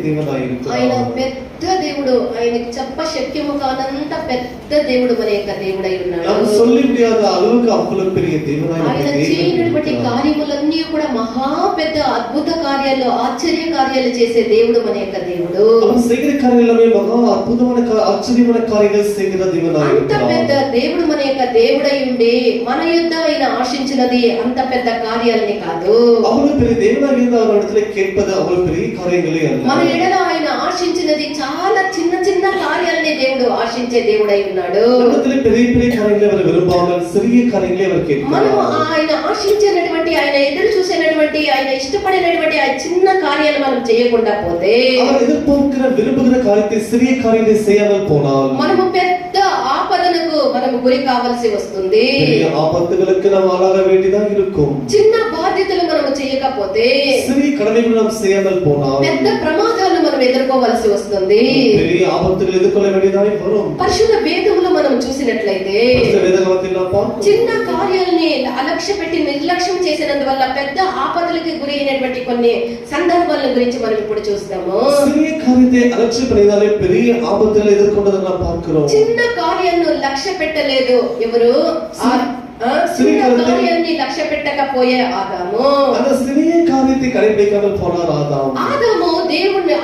దేవుడాயிருక్கிறார். ఆయన పెద్ద దేవుడు, ఆయనకి చెప్ప శక్యము కానంత పెద్ద దేవుడు మన యొక్క దేవుడై ఉన్నాడు. நாம் சொல்ல முடியாத அளவுக்கு அவ்வளவு பெரிய தேவனாய் ఆయన చేయనటువంటి కార్యములన్నీ కూడా మహా పెద్ద అద్భుత కార్యాలు, ఆశ్చర్య కార్యాలు చేసే దేవుడు మన యొక్క దేవుడు. அவர் செய்கிற காரியங்களே மகா அற்புதமான ஆச்சரியமான காரியங்கள் செய்கிற தேவனாய் అంత పెద్ద దేవుడు మన యొక్క దేవుడై ఉండి మన యుద్ధ ఆయన ఆశించినది అంత పెద్ద కార్యాలని కాదు. அவ்வளவு பெரிய தேவனாய் இருந்த அவரிடத்துல கேட்பது அவ்வளவு பெரிய காரியங்களே அல்ல. మన ఎడల ఆయన ఆశించినది చాలా చిన్న చిన్న కార్యాలని దేవుడు ఆశించే దేవుడై ఉన్నాడు. நம்மிடத்துல பெரிய பெரிய காரியங்களை அவர் விரும்பாமல் சிறிய காரியங்களை அவர் கேட்கிறார். మనము ఆయన ఆశించినటువంటి, ఆయన ఎదురు చూసేటువంటి, ఆయన ఇష్టపడినటువంటి ఆ చిన్న కార్యాలు మనం చేయకుండా పోతే, அவர் எதிர்பார்க்கிற விரும்புகிற காரியத்தை சிறிய காரியத்தை செய்யாமல் போனால் మనము పెద్ద ఆపదలకు మనము గురి కావాల్సి వస్తుంది. பெரிய ஆபத்துகளுக்கு நாம் ஆளாக வேண்டியதாக இருக்கும். చిన్న బాధ్యతలు మనము చేయకపోతే, சிறிய கடமைகளை நாம் செய்யாமல் போனால் పెద్ద ప్రమాదాలు మనం ఎదుర్కోవాల్సి వస్తుంది. பெரிய ఆపత్తులు ఎదుర్కొల్ల వేண்டிయதாக వரும். పరిశుద్ధ వేదములో మనం చూసినట్లయితే చిన్న కార్యాలని అలక్ష్య పెట్టి నిర్లక్ష్యం చేసినందువల్ల పెద్ద ఆపదలకు గురి అయినటువంటి కొన్ని సందర్భాల గురించి మనం ఇప్పుడు చూస్తాము. சிறிய காரியத்தை அலட்சியம் பண்ணினாலே பெரிய ஆபத்துகளை எதிர்கொண்டதை நாம் பார்க்கிறோம். చిన్న కార్యాలను లక్ష్య పెట్టలేదు ఎవరు? చిన్న కార్యాన్ని లక్ష్య పెట్టకపోయే ఆదాము. அந்த சிறிய காரியத்தை கடைபிடிக்காமல் போனார் ஆதாம்.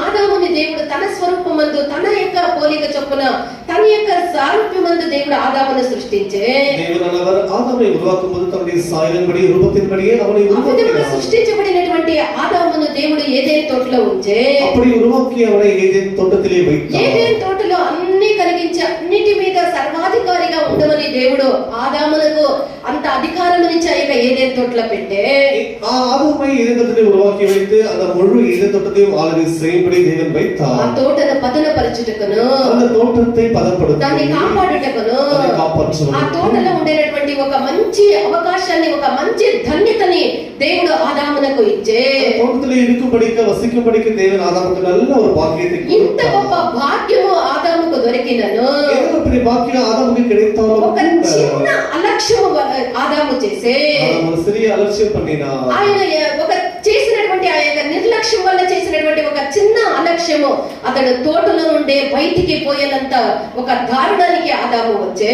ఆదాముని దేవుడు తన స్వరూపమందు, తన యొక్క పోలిక చొప్పున, తన యొక్క సారూప్యమందు దేవుడు ఆదామును సృష్టించే. தேவனானவர் ஆதாமை உருவாக்கும்போது தன்னுடைய சாயலின்படி ரூபத்தின்படியே அவனை உருவாக்கினார். సృష్టించబడినటువంటి ఆదామును దేవుడు ఏదైనా తోటలో ఉంచే. அப்படி உருவாக்கி அவனை ஏதேன் తోటத்திலே வைத்தார். ఏదైనా తోటలో అన్ని కలిగించి అన్నిటి మీద సర్వాధికారిగా ఉండమని దేవుడు ఆదామునకు అంత అధికారమునిచ్చి ఆయన ఏదైనా తోటలో పెట్టే. ஆதாமை ஏதேன் தோட்டத்தை உருவாக்கி வைத்து அந்த முழு ஏதேன் தோட்டத்தையும் ஆளுகை செய்யும்படி தேவன் வைத்தார். ఆ తోటను పదనపరచుటకును, அந்த தோட்டத்தை பதப்படுத்தி దాన్ని కాపాడుటకును, ఆ తోటలో ఉండేటువంటి ఒక మంచి అవకాశాన్ని, ఒక మంచి ధన్యతని దేవుడు ఆదామునకు ఇచ్చే. తోటలో இருக்கும்படிக்கு వసిக்கும்படிக்கு தேவன் ஆதாமுக்கு நல்ல ஒரு பாக்கியத்தை கொடுத்தார். ఇంత గొప్ప భాగ్యము ఆదాముకు దొరికినను ఏదో పెద్ద భాగ్యం ఆదాముకి கிடைத்தாலும் ఒక చిన్న అలక్ష్యము ఆదాము చేసే. ஒரு சிறிய அலட்சியம் பண்ணினா, ఆయన ఒక చేసినటువంటి ఆ యొక్క నిర్లక్ష్యం వల్ల చేసినటువంటి ఒక చిన్న అలక్ష్యము అతడు తోటలో నుండి బయటికి పోయేంత ఒక దారుణానికి ఆదాము వచ్చే.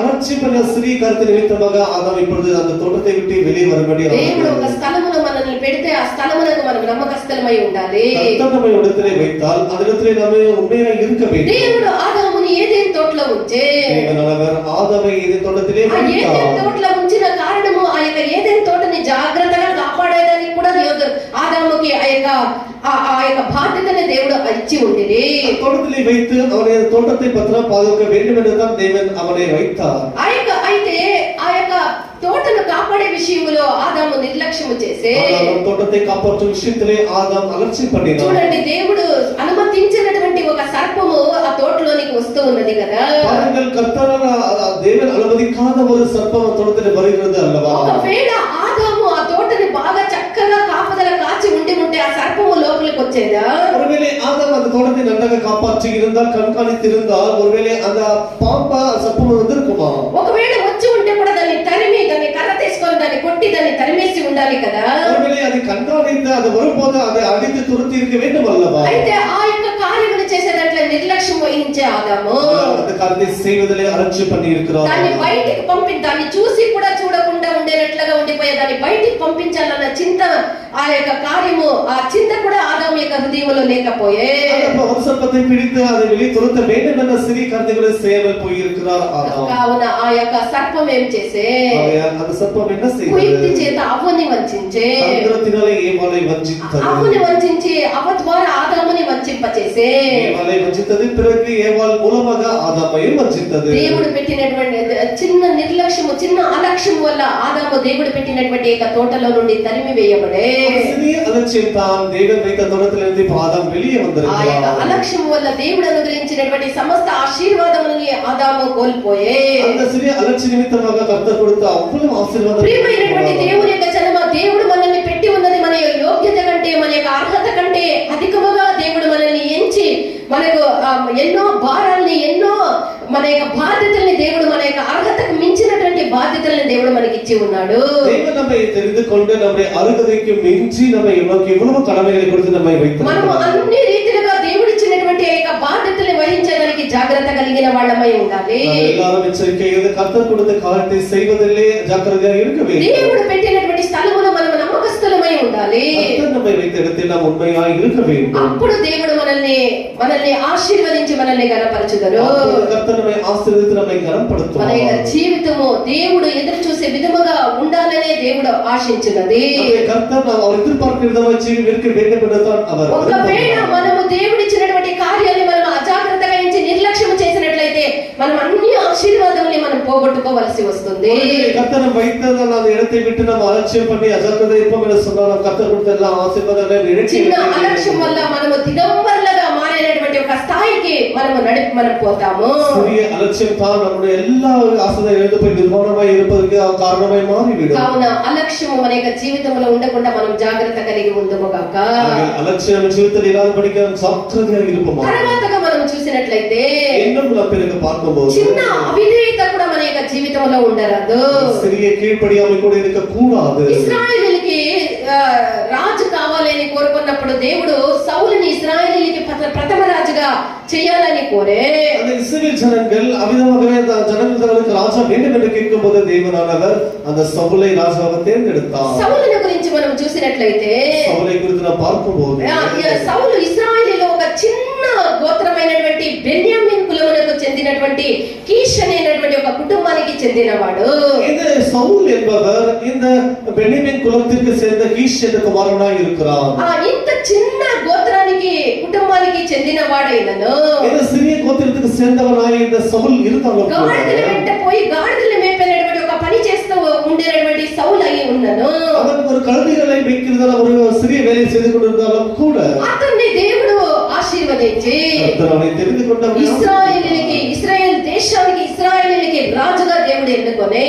அலட்சியம் பண்ண சிறிய காரியத்தை நிமித்தமாக ஆதாம் இப்பொழுது அந்த தோட்டத்தை விட்டு வெளியே வரபடி దేవుడు ఒక స్థలములో మనల్ని పెడితే ఆ స్థలమునకు మనం నమ్మకస్థలమై ఉండాలి. கர்த்தரை இடத்திலே வைத்தால் அதிடத்திலே நாமே உண்மையாக இருக்க வேண்டும். దేవుడు ఆదాముని ఏదైనా తోటలో ఉంచే. தேவனானவர் ఆదాமை ఏదైనా తోటத்திலே வைத்தார். ఏదైనా తోటలో ఉంచిన కారణము ఆ యొక్క ఏదైనా తోటని జాగ్రత్తగా కాపాడేదానికి కూడా ఆదాముకి ఆ యొక్క బాధ్యతని దేవుడు ఇచ్చి ఉండిరి. తోటத்திலே வைத்து அவனை தோட்டத்தை பத்திரம் பாதுகாக்க வேண்டும் என்று தான் தேவன் அவனை வைத்தார். అయితే ఆ యొక్క తోటను కాపాడే విషయంలో ఆదాము నిర్లక్ష్యము చేసే. తోటத்தை కాపాడే విషయంలో ఆదాం అలక్ష్యం பண்ணினார். చూడండి, దేవుడు అనుమతించినటువంటి ఒక సర్పము ఆ తోటలోనికి వస్తూ ఉన్నది కదా. பாருங்கள், கர்த்தரால் தேவன் அனுமதிக்காத ஒரு சர்ப்பம் தோட்டத்தில் வருகிறது அல்லவா? ఒకవేళ ఆదాము ఆ తోటని బాగా చక్కగా కాపదల కాచి ఉంటే ఆ సర్పము లోపలికి వచ్చేదా? ஒருவேளை ஆதாம் அந்த தோட்டத்தை நன்றாக காப்பாற்றி இருந்தால், கண்காணித்திருந்தால், ஒருவேளை அந்த பாம்பா சர்ப்பம் வந்திருக்குமா? ఒకవేళ వచ్చి ఉంటే కూడా దాన్ని తరిమి, దాన్ని కర్ర తీసుకొని దాన్ని కొట్టి దాన్ని తరిమేసి ఉండాలి కదా. ஒருவேளை அதை கண்காணித்து அது வரும்போது அதை அடித்து துரத்தி இருக்க வேண்டும் அல்லவா? అయితే ఆ యొక్క కార్యమును చేసేదాంట్లో నిర్లక్ష్యం వహించే ఆదాము அந்த காரியத்தை செய்வதிலே அலட்சியம் பண்ணி இருக்கிறார். దాన్ని బయటికి దాన్ని చూసి కూడా చూడకుండా ఉండేటట్లుగా ఉండిపోయే దాన్ని బయటికి పంపించాలన్న చింత, ఆ యొక్క కార్యము, ఆ చింత కూడా ఆదాము యొక్క హృదయంలో లేకపోయే. ஒரு சர்ப்பத்தை பிடித்து அதை வெளியே துரத்த வேண்டும் என்ற சிறிய காரியங்களை செய்யாமல் போயிருக்கிறார் ஆதாம். కావున ఆ యొక్క సర్పం ఏం చేసే? அந்த சர்ப்பம் என்ன செய்தது? కుయుక్తి చేత అవ్వని వంచించే. తంత్రத்தினாலே ఏవాளை వంచిத்தது. అవ్వని వంచించి అవ్వ ద్వారా ఆదాముని వంచింపచేసే. ఏవాளை వంచితది, பிறகு ఏవాள் మూలமாக ఆదామైயும் వంచితది. దేవుడు పెట్టినటువంటి చిన్న నిర్లక్ష్యము, చిన్న అలక్ష్యం వల్ల ఆదాము దేవుడు పెట్టినటువంటి యొక్క తోటలో నుండి తరిమి వేయబడే. சிறிய அலட்சியம் தான் தேவன் வைத்த தோட்டத்திலிருந்து ஆதாம் வெளியே வந்திருக்கிறார். ఆ యొక్క అలక్ష్యం వల్ల దేవుడు అనుగ్రహించినటువంటి సమస్త ఆశీర్వాదములని ఆదాము కోల్పోయే. அந்த சிறிய அலட்சிய நிமித்தமாக கர்த்தர் கொடுத்த అவ்வளவு ఆశీర్వాదం. ప్రియమైనటువంటి దేవుని యొక్క జనమ, దేవుడు మనల్ని పెట్టి ఉన్నది మన యోగ్యత కంటే, మన యొక్క అర్హత కంటే అధికముగా దేవుడు మనల్ని ఎంచి మనకు ఎన్నో భారాల్ని, ఎన్నో మన యొక్క బాధ్యతల్ని దేవుడు, మన యొక్క అర్హతకు మించినటువంటి బాధ్యతల్ని దేవుడు మనకి ఇచ్చి ఉన్నాడు. தேவன் நம்மை தெரிந்து கொண்டு நம்முடைய அருகதைக்கு மிஞ்சி நம்மை எவ்வளவு கடமைகளை கொடுத்து நம்மை வைத்தார். మనము అన్ని రీతిలుగా జాగ్రత్త కలిగిన వాళ్ళమై ఉండాలి. எல்லாரும் எச்சரிக்கையாக கர்த்தர் கொடுத்த காரியத்தை செய்வதிலே ஜாக்கிரதையாக இருக்க வேண்டும். దేవుడు పెట్టినటువంటి స్థలములో మనం నమ్మకస్తులమై ఉండాలి. கர்த்தர் நம்மை வைத்த இடத்தில் நாம் உண்மையாக இருக்க வேண்டும். అప్పుడు దేవుడు మనల్ని ఆశీర్వదించి మనల్ని గణపరచుదరు. கர்த்தர் நம்மை ஆசீర్వదించి நம்மை கனப்படுத்துவார். మన యొక్క జీవితము దేవుడు ఎదురు చూసే విధముగా ఉండాలనే దేవుడు ఆశించినది. கர்த்தர் நாம் அவர் எதிர்பார்க்கிற விதமாக ஜீவிக்க இருக்க வேண்டும் என்றுதான் அவர். ఒకవేళ మనము దేవుడిచ్చినటువంటి కార్యాన్ని మనం అజాగ్రత్తగా ఎంచి నిర్లక్ష్యం చేసినట్లయితే మనం అన్ని ఆశీర్వాదాలని మనం పోగొట్టుకోవలసి వస్తుంది. கர்த்தர் நம்ம வைத்ததான அந்த இடத்தை விட்டு நம்ம அலட்சியம் பண்ணி அஜாக்கிரதை இருப்போம் என்று சொன்னால் கர்த்தர் கொடுத்த எல்லா ஆசீர்வாதங்களையும் இழந்து చిన్న అలక్ష్యం వల్ల మనము దిగంబరులుగా మారేటువంటి ఒక స్థాయికి మనం పోతాము. சிறிய அலட்சியம் தான் நம்முடைய எல்லா ஆசீர்வாதம் இழந்து போய் நிர்வாணமாய் இருப்பதற்கு காரணமாய் மாறிவிடும். కావున అలక్ష్యము మన యొక్క జీవితంలో ఉండకుండా మనం జాగ్రత్త కలిగి ఉందము గాక. అలక్ష్యం జీవితంలో ఇరాదపడికి జాగ్రత్తగా இருப்போம். తర్వాతగా మనం చూసినట్లయితే இன்னும் நம்ம பிறகு பார்க்கும்போது చిన్న అవిధేయత కూడా మన యొక్క జీవితంలో ఉండరాదు. சிறிய கீழ்ப்படியாமை கூட இருக்க கூடாது. ఇశ్రాయేలీయులకి రాజు కావాలని కోరుకున్నప్పుడు దేవుడు సౌలుని ఇశ్రాయేలీయులకి ప్రథమ రాజుగా చేయాలని కోరే. அந்த இஸ்ரவேல் ஜனங்கள் அவிதமாகவே ஜனங்களுக்கு ராஜா வேண்டும் என்று கேட்கும்போது தேவனானவர் அந்த சவுலை ராஜாவை தேர்ந்தெடுத்தார். సౌలుని గురించి మనం చూసినట్లయితే சவுலை குறித்து நாம் பார்க்கும்போது సౌలు ఇశ్రాయేలీలో ఒక చిన్న గోత్రమైనటువంటి బెన్యామీన్ కులమునకు చెందినటువంటి కీష్ అనేటువంటి ఒక కుటుంబానికి చెందినవాడు. இந்த சவுல் என்பவர் இந்த பென்யமீன் குலத்திற்கு சேர்ந்த கீஷ் என்ற குமாரனாய் இருக்கிறார். ఇంత చిన్న గోత్రానికి కుటుంబానికి చెందినవాడైనను இந்த சிறிய கோத்திரத்துக்கு சேர்ந்தவனாய் இந்த சவுல் இருந்தாலும் గాడిదల వెంట పోయి గాడిదలు మేపేటువంటి ఒక పని చేస్తూ ఉండేటువంటి సౌలు అయి ఉన్నను. அவன் ஒரு கழுதைகளை மேய்க்கிறதான ஒரு சிறிய வேலை செய்து கொண்டிருந்தாலும் கூட అతన్ని దేవుడు ఆశీర్వదించి அவனை தெரிந்து கொண்ட ఇశ్రాయేల్ దేశానికి ఇశ్రాయేలీయులకి రాజుగా దేవుడు ఎన్నుకొని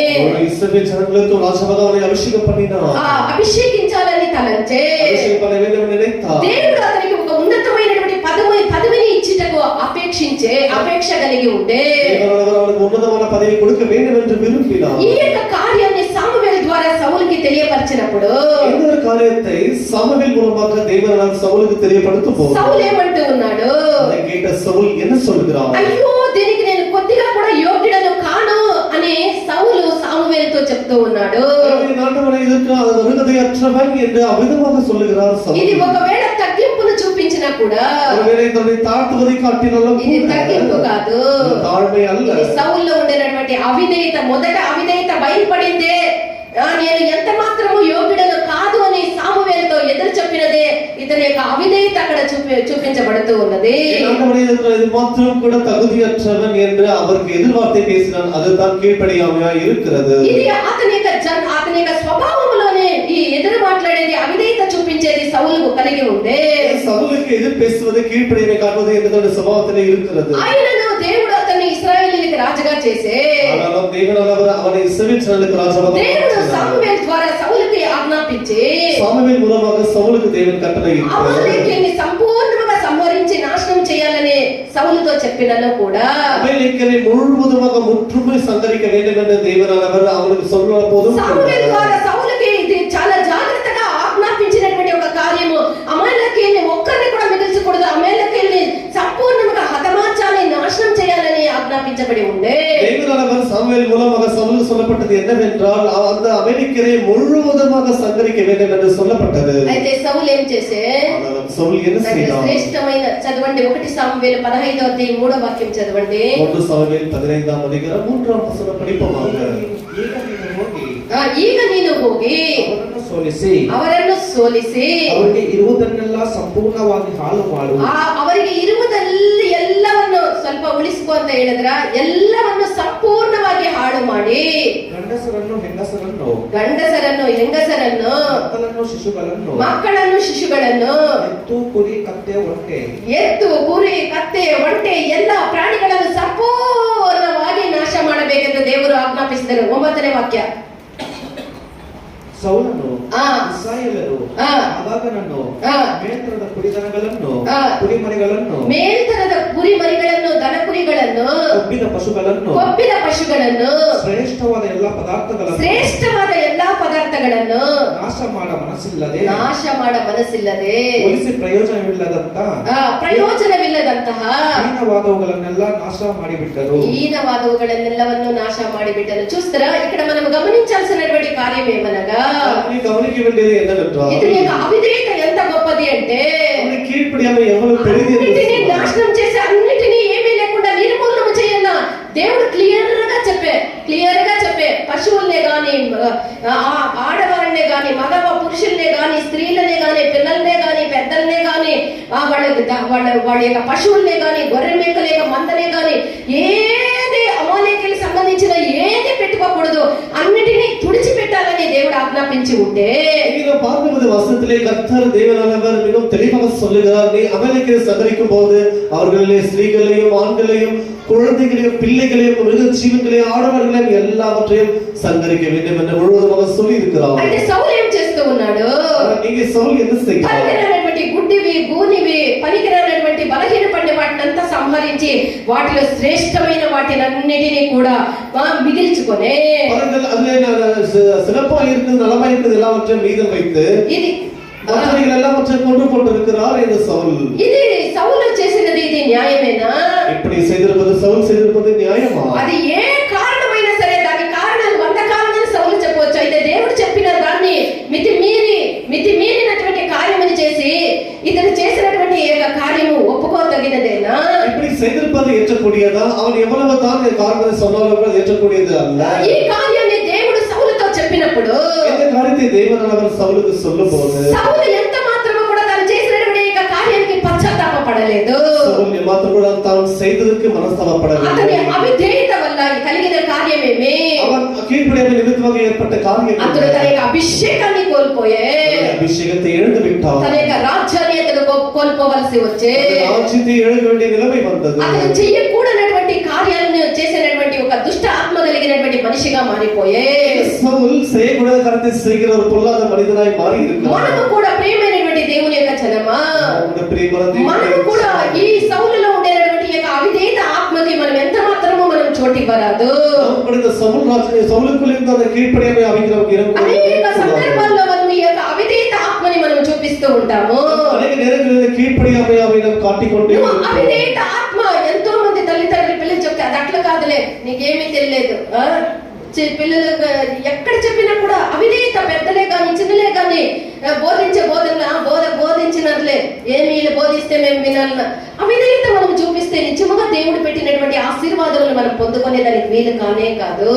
இஸ்ரவேல் ஜனங்களுக்கு ராஜாவாக அவனை அபிஷேகம் பண்ணினார். అభిషేకించాలని తలంచే அபிஷேகம் பண்ண வேண்டும் என்று நினைத்தார். దేవుడు అతనికి ఒక ఉన్నతమైనటువంటి పదవిని ఇచ్చుటకు అపేక్ష కలిగి ఉండే அவனுக்கு ఉన్నతమైన పదవి கொடுக்க வேண்டும் என்று விரும்பினார். ఈ యొక్క కార్యాన్ని సామువేలు ద్వారా సౌలుకి తెలియపరిచినప్పుడు இந்த ஒரு காரியத்தை சாமுவேல் மூலமாக தேவனால் சவுலுக்கு தெரியப்படுத்தும் போது సౌలు ఏమంటూ ఉన్నాడు? அதை கேட்ட சவுல் என்ன சொல்கிறார்? అయ్యో దీనికి నేను కొద్దిగా కూడా యోగ్యుడను కాను అని సౌలు సామువేలుతో చెప్తూ ఉన్నాడు. நாட்டவனை இதற்கு அருகதையற்றவன் என்று அவிதமாக சொல்லுகிறார் சவுல். ఇది ఒకవేళ తగ్గింపును చూపించినా కూడా ஒருவேளை தன்னை தாழ்த்துவதை காட்டினாலும் ఇది తగ్గింపు కాదు, தாழ்மை அல்ல. ఇది సౌల్లో ఉండేటువంటి అవిధేయత. మొదట అవిధేయత బయలుపడిందే, నేను ఎంత మాత్రము యోగ్యుడను కాదు అని సామువేలుతో ఎదురు చెప్పినదే ఇతని యొక్క అవిధేయత అక్కడ చూపించబడుతూ ఉన్నది. மாத்திரம் கூட தகுதியற்றவன் என்று அவருக்கு எதிர்வார்த்தை பேசினான். அதுதான் கீழ்ப்படியாமையா இருக்கிறது. ఇది అతని యొక్క స్వభావంలోనే ఈ ఎదురు మాట్లాడేది అవిధేయత చూపించేది సౌలుకు కలిగి ఉండే. సౌలుக்கு ఎదురు பேசுவது கீழ்ப்படியாமை காட்டுவது என்பதோட స్వభావத்திலே இருக்கிறது. ఆయనను దేవుడు అతన్ని ఇశ్రాయేలీయులకు రాజుగా చేసే அவனை இஸ்ரவேல் ஜனங்களுக்கு ராஜாவாக దేవుడు సామువేలు ద్వారా సౌలుకి ఆజ్ఞాపించి சாமுவேல் மூலமாக சவுலுக்கு தேவன் கட்டளையிட்டார். అమాలేకీయుని సంపూర్ణంగా సంహరించి నాశనం చేయాలని సౌలుతో చెప్పినను కూడా அமலேக்கியரை முழுவதுமாக முற்றுமை சங்கரிக்க வேண்டும் என்று தேவனானவர் அவனுக்கு சொன்ன போதும் సామువేలు ద్వారా సౌలుకి ఇది చాలా జాగ్రత్తగా ఆజ్ఞాపించినటువంటి ఒక కార్యము. అమాలేకీయుని ఒక్కరిని కూడా మిగిల్చకూడదు, అమాలేకీయుని సంపూర్ణంగా హతమార్చాలి, నాశనం చేయాలని ఆజ్ఞాపించబడి ఉండే. தேவனானவர் சாமுவேல் மூலமாக சவுலுக்கு சொல்லப்பட்டது என்னவென்றால் அந்த அமலேக்கியரை முழுவதுமாக சங்கரிக்க வேண்டும் என்று சொல்லப்பட்டது. అయితే సౌలు ఏం చేసే? సౌలు என்ன செய்தார்? శ్రేష్టమైన చదవండి 1 సామువేలు 15వ అధ్యాయం 3వ వాక్యం చదవండి. 1 సామువేలు 15వ అధ్యాయం 3వ వచనం படிப்போமாக. ಈಗ ನೀನು ಹೋಗಿ ಅವರನ್ನು ಸೋಲಿಸಿ ಅವರಿಗೆ ಇರುವುದನ್ನೆಲ್ಲ ಸಂಪೂರ್ಣವಾಗಿ ಹಾಳು ಮಾಡು. ಅವರಿಗೆ ಇರುವುದಲ್ಲಿ ಎಲ್ಲವನ್ನು ಸ್ವಲ್ಪ ಉಳಿಸಿಕೊ ಅಂತ ಹೇಳಿದ್ರ ಎಲ್ಲವನ್ನು ಸಂಪೂರ್ಣವಾಗಿ ಹಾಳು ಮಾಡಿ ಗಂಡಸರನ್ನು ಹೆಂಗಸರನ್ನು ಮಕ್ಕಳನ್ನು ಶಿಶುಗಳನ್ನು ಎತ್ತು ಕುರಿ ಕತ್ತೆ ಒಂಟೆ ಎಲ್ಲ ಪ್ರಾಣಿಗಳನ್ನು ಸಂಪೂರ್ಣವಾಗಿ ನಾಶ ಮಾಡಬೇಕೆಂದು ದೇವರು ಆಜ್ಞಾಪಿಸಿದರು. 9ನೇ ವಾಕ್ಯ. ಸೌಲನು ಇಸ್ರಾಯೇಲರು ಅಗಾಗನನ್ನು ಮೇಲ್ತರದ ಕುರಿದನಗಳನ್ನು ದನಕುರಿಗಳನ್ನು ಕೊಬ್ಬಿದ ಪಶುಗಳನ್ನು ಶ್ರೇಷ್ಠವಾದ ಎಲ್ಲಾ ಪದಾರ್ಥಗಳನ್ನು ನಾಶ ಮಾಡ ಮನಸ್ಸಿಲ್ಲದೆ ನಾಶ ಮಾಡ ಮನಸ್ಸಿಲ್ಲದೆ ಉಳಿಸಿ ಪ್ರಯೋಜನವಿಲ್ಲದಂತ ಪ್ರಯೋಜನವಿಲ್ಲದಂತಹ ಹೀನವಾದವುಗಳನ್ನೆಲ್ಲ ನಾಶ ಮಾಡಿಬಿಟ್ಟರು. హీనవాదవుಗಳನ್ನೆಲ್ಲವನ್ನು నాశ ಮಾಡಿಬಿಟ್ಟరు. చూస్తారా, ఇక్కడ మనం గమనించాల్సినటువంటి కార్యం ఏమనగా நீ கவனிக்க வேண்டியது என்னவென்றால் ఇది నీకు అవిధేయత ఎంత గొప్పది అంటే அவனை கீழ்ப்படியாமை எவ்வளவு பெரிது என்று అన్నిటినీ சொன்னார். నాశనం చేసి అన్నిటినీ ఏమీ లేకుండా నిర్మూలన చేయాల దేవుడు క్లియర్ గా చెప్పే పశువుల్నే గాని ఆడవాళ్ళనే గాని మగవ పురుషుల్నే గాని స్త్రీలనే గాని పిల్లల్నే గాని పెద్దల్నే గాని వాళ్ళ యొక్క పశువుల్నే గాని గొర్రె మేకలే మందనే గాని ఏది అమాలేకులకు సంబంధించిన ఏది పెట్టుకోకూడదు, అన్నిటినీ తుడిచిపెట్టాలని దేవుడు ఆజ్ఞాపించి ఉంటే இங்கே பார்க்கும்போது வசனத்திலே கர்த்தர் தேவனானவர் மிகவும் தெளிவாக சொல்லுகிறார். நீ அமலேக்கரை சங்கரிக்கும் போது அவர்களிலே ஸ்திரீகளையும் ஆண்களையும் குழந்தைகளையும் பிள்ளைகளையும் மிருக ஜீவங்களையும் ஆடவர்களையும் எல்லாவற்றையும் சங்கரிக்க வேண்டும் என்று முழுவதுமாக சொல்லி இருக்கிறார். అంటే సౌలు ఏం చేస్తూ ఉన్నాడు? நீங்க சவுல் என்ன செய்கிறார்? పనికిరానటువంటి గుడ్డివి గూనివి పనికిరానటువంటి బలహీనపడిన వాటినంతా సంహరించి వాటిలో శ్రేష్టమైన వాటినన్నిటినీ కూడా మిగిల్చుకొని பாருங்கள், அதுல சிறப்பா இருக்குது நலமா இருக்குது எல்லாவற்றையும் மீதம் வைத்து ఇది மற்றவைகள் எல்லாவற்றையும் கொண்டு போட்டிருக்கிறார் இந்த சவுல். ఇది సౌలు చేసినది ఇది న్యాయమేనా? இப்படி செய்திருப்பது சவுல் செய்திருப்பது நியாயமா? అది ఏ కారణమైనా సరే దాని కారణాలు 100 కారణాలు సౌలు చెప్పవచ్చు. అయితే దేవుడు చెప్పిన దాన్ని మితిమీరినటువంటి కార్యమని చేసి ఇతను చేసినటువంటి ఏక కార్యము ఒప్పుకోదగినదేనా? இப்படி செய்திருப்பது ஏற்றக்கூடியதா? அவன் எவ்வளவு தான் காரணத்தை சொன்னாலும் அது ஏற்றக்கூடியது அல்ல. ఈ కార్యాన్ని దేవుడు సౌలుతో చెప్పినప్పుడు இந்த காரியத்தை தேவனானவர் சவுலுக்கு சொல்லும்போது సౌలు ఎంత మాత్రము కూడా తాను చేసినటువంటి ఏక కార్యానికి పశ్చాత్తాపపడలేదు. சவுல் మాత్రం కూడా తాను செய்ததற்கு మనస్తాపపడలేదు. అతని అవిధేయత వల్ల కలిగిన కార్యమేమి? அவன் கீழ்ப்படியாமை நிமித்தமாக ஏற்பட்ட காரியம் అతడు తన యొక్క అభిషేకాన్ని కోల్పోయే, அபிஷேகத்தை இழந்து விட்டான். తన యొక్క రాజ్యాన్ని అతడు కోల్పోవలసి వచ్చే, ராஜ்யத்தை இழக்க வேண்டிய நிலைமை வந்தது. అతను చెయ్యకూడనటువంటి కార్యాలను చేసేటటువంటి ఒక దుష్ట ఆత్మ కలిగినటువంటి మనిషిగా మారిపోయే. சவுல் செய்யக்கூடாத காரியத்தை செய்கிற ஒரு பொல்லாத மனிதனாய் மாறி இருக்கிறார். మనము కూడా ప్రియమైనటువంటి దేవుని యొక్క జనమా, మనము కూడా ఈ సౌలులో ఉండేటటువంటి యొక్క అవిధేయత ఆత్మకి మనం ఎంత మాత్రమో మనం చోటివ్వరాదు. సౌలుకుల్ இருந்த அந்த கீழ்ப்படியாமை ஆவிக்கு అనేక సందర్భాల్లో మనం ఈ యొక్క అవిధేయత ఆత్మని మనం చూపిస్తూ ఉంటాము. అనేక నేరங்களில் கீழ்ப்படியாமை ஆவியை நாம் காட்டிக்கொண்டே இருக்கிறோம். అవిధేయత ఆత్మ ఎంతో మంది తల్లిదండ్రులు పిల్లలు చెప్తే అది అట్లా కాదులే, నీకేమీ తెలియలేదు, పిల్లలు ఎక్కడ చెప్పినా కూడా అవిధేయత పెద్దలే కానీ చిన్నలే కానీ బోధించే బోధించినట్లే ఏమి బోధిస్తే మేము వినాలన్న అవిధేయత మనం చూపిస్తే నిజముగా దేవుడు పెట్టినటువంటి ఆశీర్వాదాలను మనం పొందుకునే దానికి వీలు కానే కాదు.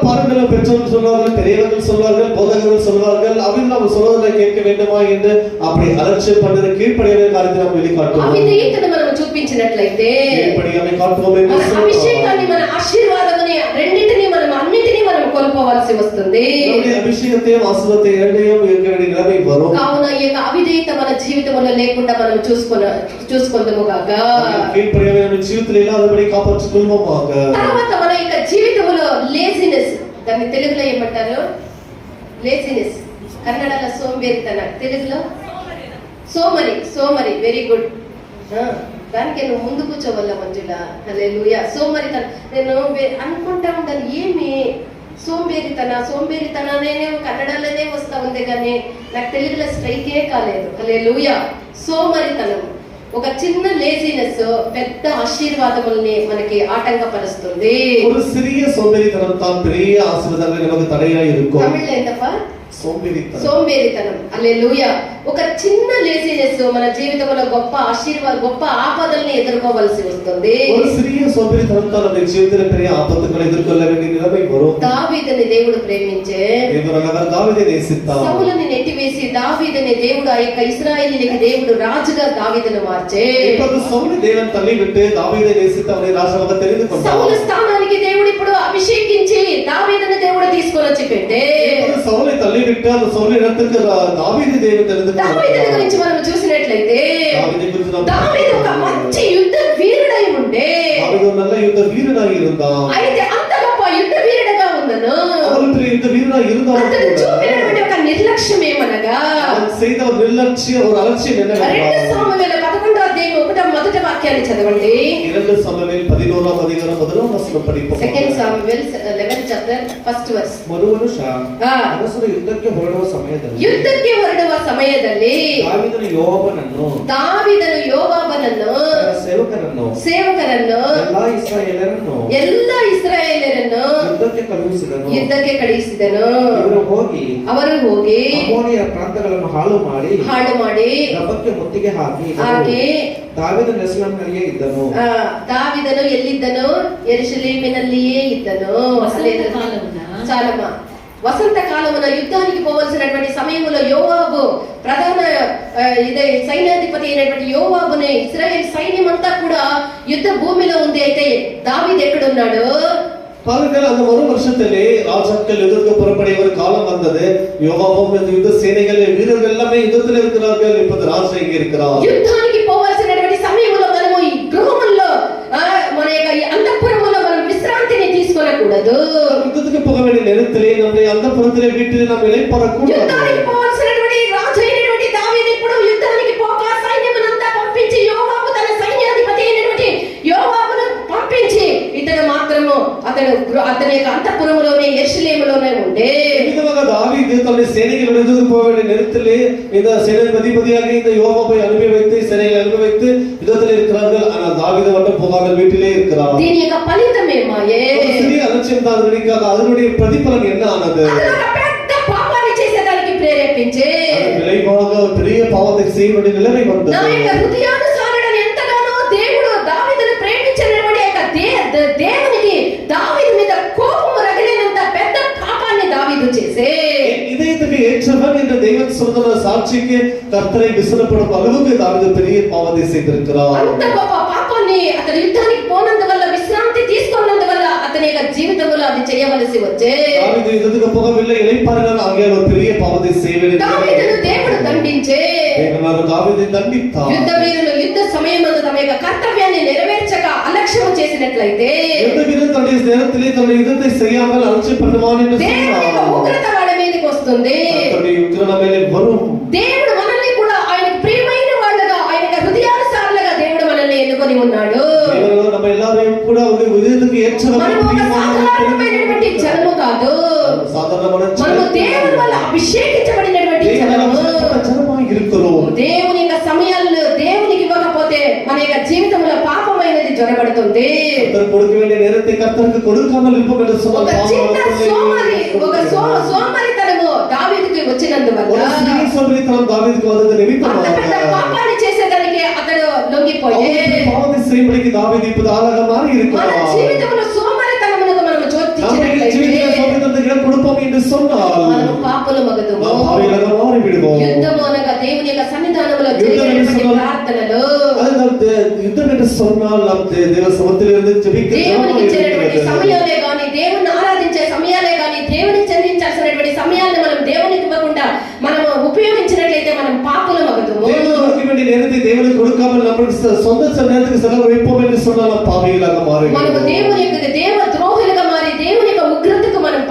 பாருங்கள், பெற்றோர்கள் சொல்வார்கள், பெரியவர்கள் சொல்வார்கள், போதகர்கள் சொல்வார்கள், அவர்கள் நாம் சொல்வதை கேட்க வேண்டுமா என்று அப்படி அலட்சியம் பண்ணுற கீழ்ப்படியாமை காரியத்தை நாம் வெளிக்காட்டுவோம். అవిధేయతను మనం చూపించినట్లయితే கீழ்ப்படியாமை காட்டுவோம் என்று మన అభిషేకాన్ని మన ఆశీర్వాదముని రెండింటిని మనం అన్నిటినీ మనం కోల్పోవలసి వస్తుంది. అభిషేకத்தையும் ఆశీర్వాదத்தை இரண்டையும் இருக்க வேண்டிய நிலைமை வரும். కావున ఈ యొక్క అవిధేయత మన జీవితంలో లేకుండా మనం చూసుకుందాము గాక. కీழ்పడియాமை మన జీవితంలో ఇలాదబడి కాపాడుకొనుమాక. తర్వాత మన యొక్క జీవితంలో లేజినెస్, దాన్ని తెలుగులో ఏమంటారు? లేజినెస్, కన్నడలో సోంబేరితన, తెలుగులో సోమరి. Very good. దానికి నువ్వు ముందు కూర్చోవల్ల మంజుల. హల్లెలూయా. సోమరితన నేను అనుకుంటా ఉంటాను, ఏమి సోంబేరితన నేనే కన్నడలోనే వస్తా ఉంది కానీ నాకు తెలుగులో స్ట్రైకే కాలేదు. హల్లెలూయా. సోమరితనం ఒక చిన్న లేజినెస్ పెద్ద ఆశీర్వాదముల్ని మనకి ఆటంకపరుస్తుంది. ஒரு சிறிய சோம்பேறித்தனம் தான் பெரிய ஆசீர்வாதங்களை நமக்கு தடையா இருக்கும். తమిళ్లో ఏంటప్పా? సోంబేరితనం. హల్లెలూయా. ఒక చిన్న లేజినెస్ మన జీవితంలో గొప్ప ఆపదల్ని ఎదుర్కోవలసి వస్తుంది. ஒரு சிறிய சோம்பேறித்தனம் தான் நம்ம జీవితంలో பெரிய ఆపత్తులను ఎదుర్కొల్ల వేண்டிய నిలబై వரும். దావీదుని దేవుడు ప్రేమించే, దేవుడు దావీదుని నేసిస్తాడు. సౌలుని నెట్టివేసి దావీదుని దేవుడు ఆ యొక్క ఇశ్రాయేలీయులకు దేవుడు రాజుగా దావీదును మార్చే. ఇప్పుడు సౌలు దేవుని తల్లి విட்டு దావీదుని నేసిత అవని రాజాగా తెలియదు కొంత. సౌలు స్థానానికి దేవుడు ఇప్పుడు అభిషేకించి దావీదుని దేవుడు తీసుకొని వచ్చి పెట్టే. సౌలు తల్లి విட்டு ఆ సౌలు இடத்துக்கு దావీదు దేవుని తెలియదు. దావీదు గురించి మనం చూసినట్లయితే దావీదు ఒక మంచి యుద్ధ వీరుడై ఉండే. దావీదు நல்ல యుద్ధ వీరుడై இருந்தான். అయితే అంత గొప్ప యుద్ధ వీరుడుగా ఉన్నను அவரு యుద్ధ వీరుడై இருந்தான். అతను చూపినటువంటి ఒక నిర్లక్ష్యం ఏమనగా செய்த ஒரு నిర్లక్ష్యం, ஒரு అలక్ష్యం என்னவென்றால் 2 సామువేలు 11వ మొదటి వాక్యాన్ని చదవండి. 2 సమూయేలు 11వ అధ్యాయం 1వ వచనం படிப்போம். 2 Samuel 11th chapter first verse. ಮರುವರುಷ ಆ. ಅರಸರು ಯುದ್ಧಕ್ಕೆ ಹೊರಡುವ ಸಮಯದಲ್ಲಿ ದಾವೀದನು ಯೋವಾಬನನ್ನು ಸೇವಕರನ್ನು ಎಲ್ಲಾ ಇಸ್ರಾಯೇಲರನ್ನು ಯುದ್ಧಕ್ಕೆ ಕಳುಹಿಸಿದನು. ಅವರು ಹೋಗಿ ಅಮ್ಮೋನಿಯರ ಪ್ರಾಂತಗಳನ್ನು ಹಾಳು ಮಾಡಿ ರಬ್ಬಕ್ಕೆ ಮುತ್ತಿಗೆ ಹಾಕಿ ದಾವೀದನು ಯೆರೂಸಲೇಮಿನಲ್ಲಿಯೇ ಇದ್ದನು. ದಾವೀದನು ಎಲ್ಲಿದ್ದನು? ಯೆರೂಸಲೇಮಿನಲ್ಲಿಯೇ ಇದ್ದನು. చాలమ్మా. వసంత కాలమున యుద్ధానికి పోవలసినటువంటి సమయంలో యోవాబు ప్రధాన సైన్యాధిపతి అయినటువంటి యోవాబుని ఇశ్రాయేల్ సైన్యం అంతా కూడా యుద్ధ భూమిలో ఉంది. అయితే దావీదు ఎక్కడున్నాడు? பாருங்கள், அந்த ஒரு வருஷத்திலே ராஜாக்கள் யுத்தத்துக்கு புறப்படிய ஒரு காலம் வந்தது. யோவாபும் யுத்த சேனைகள் வீரர்கள் எல்லாமே யுத்தத்தில் இருக்கிறார்கள். இப்போது ராஜா இங்கே இருக்கிறார். యుద్ధానికి పోవలసినటువంటి సమయంలో మనము ఈ గృహములో మన యొక్క అంతఃపురములో మనం విశ్రాంతిని తీసుకోకూడదు. యుద్ధத்துக்கு போக வேண்டிய நேரத்திலே நம்முடைய అంతఃపురத்திலே வீட்டிலே நாம் இளைப்பாறக்கூடாது. యుద్ధానికి పోవలసినటువంటి రాజు అయినటువంటి దావీదు ఇప్పుడు యుద్ధానికి పోక సైన్యమునంతా పంపించి యోవాబు తన సైన్యాధిపతి అయినటువంటి యోవాబును పంపించి ఇతడు మాత్రము అతని యొక్క అంతఃపురములోనే యెరూషలేములోనే ఉండే. விதமாக தாவீது தன்னுடைய சேனைகள் யுத்தத்துக்கு போக வேண்டிய நேரத்திலே இந்த சேனாதிபதியாக இந்த யோவாபை அனுப்பி வைத்து சேனைகளை அனுப்பி வைத்து யுத்தத்தில் இருக்கிறார்கள். ஆனால் தாவீது மட்டும் போகாமல் வீட்டிலே இருக்கிறார். దీని యొక్క ఫలితం ఏమాయే? சிறிய அலட்சியம் தான் நினைக்காத அதனுடைய பிரதிபலன் என்ன ஆனது? పెద్ద పాపాన్ని చేసేదానికి ప్రేరేపించే விளைவாக பெரிய பாவத்தை செய்ய வேண்டிய நிலைமை வந்தது. నా యొక్క హృదయానుసారుడని ఎంతగానో దేవుడు దావీదును ప్రేమించినటువంటి యొక్క దేవునికి దావీదు మీద కోపము రగిలినంత పెద్ద పాపాన్ని దావీదు చేసే இதயத்துக்கு ஏற்றவன் என்ற தெய்வம் சொன்ன சாட்சிக்கு கர்த்தரை விசனப்படும் அளவுக்கு தாவீது பெரிய பாவத்தை செய்திருக்கிறார். అంత గొప్ప పాపాన్ని అతడు యుద్ధానికి పోనందువల్ల విశ్రాంతి తీసుకున్నందువల్ల అతని యొక్క జీవితంలో అది చేయవలసి వచ్చే. దావీదు యుద్ధத்துக்கு పోகவில்லை, இளைப்பாறினார். ஆகையால் ஒரு பெரிய பாவத்தை செய்யவில்லை. దావీదును దేవుడు దండించే. தேவனால தாவீதை தண்டித்தார். యుద్ధ వీరులు యుద్ధ సమయమందు తమ యొక్క కర్తవ్యాన్ని నెరవేర్చక అలక్ష్యం చేసినట్లయితే యుద్ధ వీరులు తన நேரத்திலே తన యుద్ధத்தை செய்யாமல் அலட்சியம் பண்ணுவான் என்று சொன்னார். ఉగ్రత వాళ్ళ మీదకి వస్తుంది. అతడి ఉగ్రత ಮೇಲೆ వரும். దేవుడు మనల్ని కూడా ఆయనకు ప్రియమైన వాళ్ళగా ఆయన హృదయానుసారులుగా దేవుడు మనల్ని ఎన్నుకొని ఉన్నాడు. దేవుడు நம்ம எல்லாரையும் கூட ஒரு విధేయతకు ఏర్చవలసిన సాధారణమైనటువంటి జనము కాదు. సాధారణమైన మనము దేవుని వల్ల అభిషేకించబడినటువంటి జనము. దేవుని యొక్క సమయాలను దేవునికి ఇవ్వకపోతే మన యొక్క జీవితంలో పాపమైనది జొరబడుతుంది. கொடுக்க வேண்டிய நேரத்தை கர்த்தருக்கு கொடுக்காமல் இருப்போம் என்று சொன்னால் ఒక సోమరితనము దావీదుకి వచ్చినందువల్ల సోమరితనం దావీదుకు వదద నిమిత్తமாக పాపాన్ని చేసేదానికి అతడు లొంగిపోయి పాపத்தை செய்யும்படிக்கு దావీదు ఇప్పుడు అలాగా మారి இருக்கிறார். మన జీవితంలో సోమరితనమునకు మనం జోడించినట్లయితే జీవితంలో கொடுப்போம் என்று சொன்னால் మనం పాపులమగుదుము. நாம் பாவிகளாக மாறி விடுவோம். యుద్ధము అనగా దేవుని యొక్క సన్నిధానములో జరిగేటువంటి ప్రార్థనలు. యుద్ధం என்று சொன்னால் நாம் தேவ సముద్రத்திலிருந்து జెబిక దేవునికి ఇచ్చేటువంటి సమయాలే గాని దేవుని ఆరాధించే సమయాలే గాని దేవునికి చెల్లించాల్సినటువంటి సమయాలను మనం దేవునికి ఇవ్వకుండా మనం ఉపయోగించినట్లయితే మనం పాపులమగుదుము. దేవునికి వేண்டிய நேரத்தை தேவனுக்கு கொடுக்காமல் நம்ம சொந்த நேரத்துக்கு செலவழிப்போம் என்று சொன்னால் நாம் பாவிகளாக மாறுவோம். మనము దేవుని యొక్క దేవ ద్రోహులుగా మారి దేవుని యొక్క ఉగ్రతకు మనం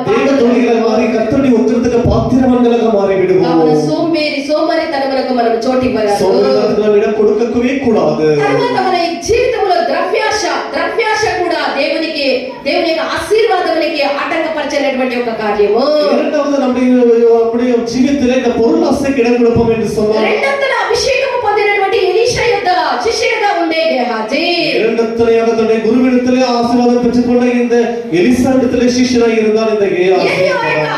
தேவ துரோகிகளாக மாறி கர்த்தருடைய உக்கிரத்துக்கு பாத்திரவான்களாக மாறி விடுவோம். సోమరితనమునకు మనం చోటు ఇవ్వరాదు. సోమరితనమునకు ఇடம் கொடுக்கவே కూடாదు. తర్వాత మన జీవితంలో ద్రవ్యాశ కూడా దేవుని యొక్క ఆశీర్వాదమునికి ఆటంకపరిచేటువంటి ఒక కార్యము. இரண்டாவது நம்முடைய జీవితంలో இந்த பொருள் ஆசைக்கு இடம் கொடுப்போம் என்று சொன்னால் రెండంతల అభిషేకము పొందినటువంటి ఎలీషా యొక్క శిష్యుడిగా ఉండే గేహాజీ இரண்டத்தனையாக தன்னுடைய குருவிடத்திலே ஆசீர்வாதம் பெற்றுக்கொண்ட இந்த எலிசாவிடத்திலே శిష్యురాయి இருந்தார் இந்த గేహాజీ.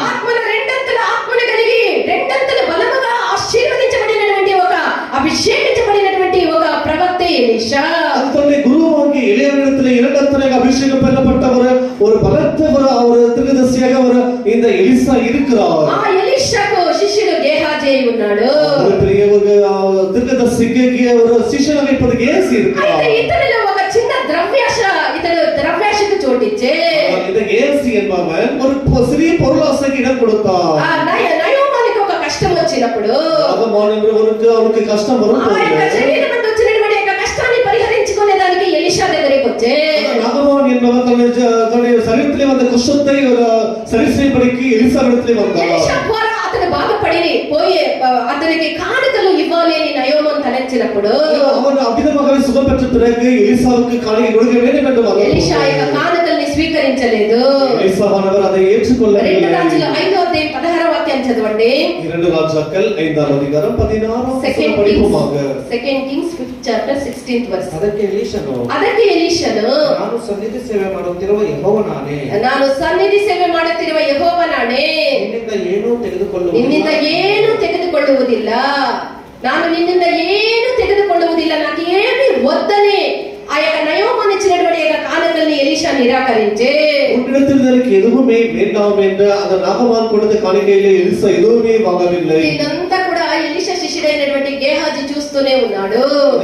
ఆత్మలో రెండంతల ఆత్మను కలిగి రెండంతల బలముగా ఆశీర్వదించబడినటువంటి ఒక అభిషేకించబడినటువంటి ఒక ప్రవక్త ఎలీషా. தன்னுடைய குருவாகி எலியாவிடத்திலே இரண்டத்தனையாக அபிஷேகம் பெறப்பட்ட ஒரு பலத்த ஒரு தீர்க்கதரிசியாக இந்த எலிசா இருக்கிறார். ఆ ఎలీషాకు శిష్యుడు గేహాజీ ఉన్నాడు. ஒரு பெரிய ஒரு தீர்க்கதரிசிக்கு ஒரு శిష్యుని இப்போது గేసి இருக்கிறார். అయితే ఇతనిలో ఒక చిన్న ద్రవ్యాశకు చోటిచ్చే இந்த గేసి என்பவன் ஒரு சிறிய பொருளாசைக்கு இடம் கொடுத்தார். నయోమానికి ఒక కష్టం వచ్చినప్పుడు அவனுக்கு கஷ்டம் வரும். వచ్చినటువంటి యొక్క కష్టాన్ని పరిహరించుకునేదానికి ఎలీషా దగ్గరికి వచ్చే நகமான் என்பவன் தன்னுடைய சரீரத்திலே வந்த குஷ்டத்தை சரி செய்யும்படிக்கு எலிசாவிடத்திலே வந்தார். ఎలీషా ద్వారా అతను బాగుపడి పోయి అతనికి కానుకలు ఇవ్వాలి అని నయోమాను తన తలంచినప్పుడు அவன் அவ்விதமாகவே சுகம் பெற்ற பிறகு எலிசாவுக்கு காணிக்கை கொடுக்க வேண்டும் என்று வாக்கு ఎలీషా యొక్క కానుకల్ని స్వీకరించలేదు. எலிசாவானவர் அதை 2 ஏற்றுக்கொள்ளவில்லை. రాజుల 5వ అధ్యాయం 16వ వాక్యం చదవండి. 2 ராஜாக்கள் 5ஆம் அதிகாரம் 16ஆம் வசனம் படிப்போமாக. 2 Kings 5th chapter 16th verse. ಅದಕ್ಕೆ ಎಲೀಷನು ನಾನು ಸನ್ನಿಧಿ ಸೇವೆ ಮಾಡುತ್ತಿರುವ ಯೆಹೋವನಾನೇ, ನಾನು ಸನ್ನಿಧಿ ಸೇವೆ ಮಾಡುತ್ತಿರುವ ಯೆಹೋವನಾನೇ, ನಿನ್ನಿಂದ ಏನೂ ತೆಗೆದುಕೊಳ್ಳುವುದಿಲ್ಲ, ನಾನು ನಿನ್ನಿಂದ ಏನು ತೆಗೆದುಕೊಳ್ಳುವುದಿಲ್ಲ, నాకు ఏమీ వద్దని ఆ యొక్క నయోమాను ఇచ్చినటువంటి యొక్క కానుకల్ని ఎలీషా నిరాకరించే, உன்னிடத்தில் எனக்கு எதுவுமே வேண்டாம் என்ற அந்த நாகமான் கொடுத்த காணிக்கையிலே எலிசா எதுவுமே வாங்கவில்லை. ఇదంతా కూడా ఎలీషా శిష్యుడైనటువంటి గేహాజీ చూస్తూనే ఉన్నాడు.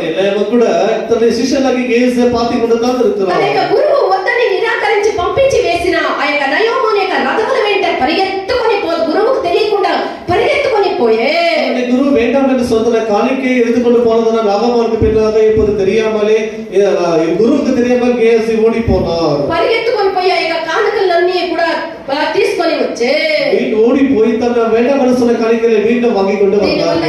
எல்லாமே கூட తన శిష్యులకి గేహజీ పాతి కొడుతాను இருக்கிறார். అనేక గురువు వద్దని నిరాకరించి పంపించి వేసిన ఆ యొక్క నయోమాను యొక్క రథముల వెంట పరిగెత్తుకొని గురువుకు తెలియకుండా పరిగెత్తుకొని పోయే, குரு வேண்டாம் என்று சொன்ன காணிக்கையை எடுத்துக்கொண்டு போனதுனா நாகமானுக்கு பின்னாக இப்போது தெரியாமலே குருவுக்கு தெரியாமல் கேசி ஓடி போனார். పరిగెత్తుకొని పోయి ఆ యొక్క కానుకలన్నీ కూడా తీసుకొని వచ్చే, ஓடி போய் தன்னை வேண்டாம் என்று சொன்ன காணிக்கையை மீண்டும் வாங்கி கொண்டு வந்தார்.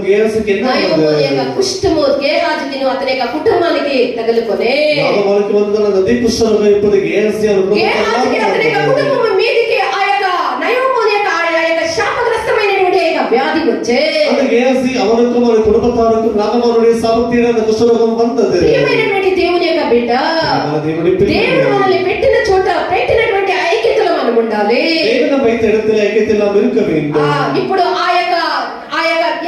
கேசிக்கு என்ன యొక్క కుష్ఠము గేహాజీను అతని యొక్క కుటుంబానికి తగులుకొని నాగమానుకు వందన నది కుష్ఠరోగం ఇప్పుడు గేసి అతని యొక్క కుటుంబం మీదకి ఆ యొక్క నయోమాను యొక్క ఆ యొక్క శాపగ్రస్తమైనటువంటి యొక్క వ్యాధి వచ్చే, அந்த கேசி அவனுக்கும் அவன் குடும்பத்தாருக்கும் நாகமானுடைய சாபத்தீர அந்த குஷ்ఠரோగం வந்தது. ప్రియమైనటువంటి దేవుని యొక్క బిడ్డ, దేవుడు మనల్ని పెట్టిన చోట పెట్టినటువంటి ఐక్యతలో మనం ఉండాలి. దేవుని వైత இடத்துல ఐక్యతలో இருக்க வேண்டும். ఇప్పుడు ఆ యొక్క